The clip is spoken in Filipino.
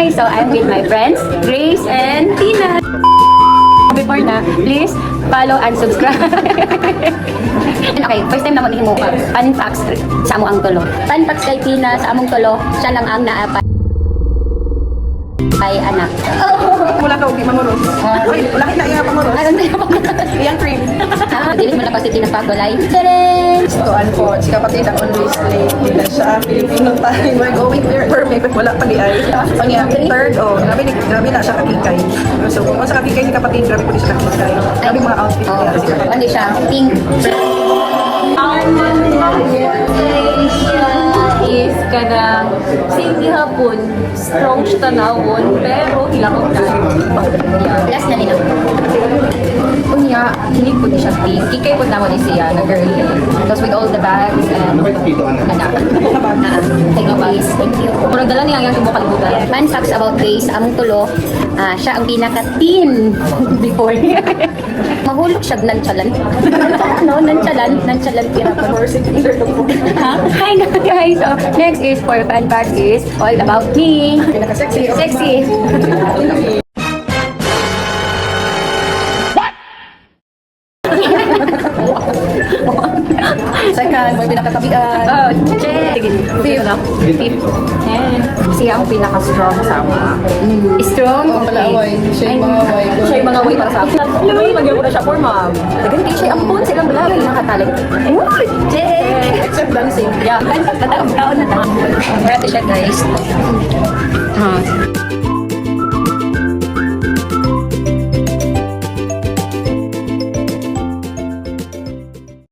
Hi! So, I'm with my friends, Grace and Tina. Before na, please follow and subscribe. Okay, first time na mo nihimo ka. Fun facts sa among ang tulo. Fun facts kay Tina sa among tulo, siya lang ang naapay ay anak. Wala ka, hindi mamurot. Uy, wala kita iya pamurot. Ay, hindi ako. Iyang cream. Dili mo na kasi Tina pagulay. Tadaan! Tuan po, si kapatid ang always late. Dahil sa Filipino time, we're going there. Perfect, wala pa di ay. Pangya, third, grabe na siya kakikay. So, kung sa kakikay ni kapatid, grabe po di siya kakikay. Grabe mga outfit Oh, niya. ano siya? Pink. Is kanang sige hapon strong siya tanawon pero hilakot na Last na nila. unya hilig po di siya pink kikay po naman siya na girly tapos with all the bags and anak Thank you, guys. Thank you. murag dala niya yung subo kalibutan Fun facts about Grace, among tulo, siya ang pinaka-teen before. Mahulog siya nonchalant. No, nonchalant kira pa. Hi guys. So, next is for fun facts is all about me. Pinaka-sexy. Sexy. Second, may pinakatabian. Oh, check. Fifth. siya ang pinaka-strong sa ama Strong. Malaway. Siya yung mga way. siya yung mga way para sa akin lumayo magyan ko na siya for mom ganun siya ang phone silang balagay nakatalag Check. except dancing yeah Pataong taon na taon. Grabe siya guys.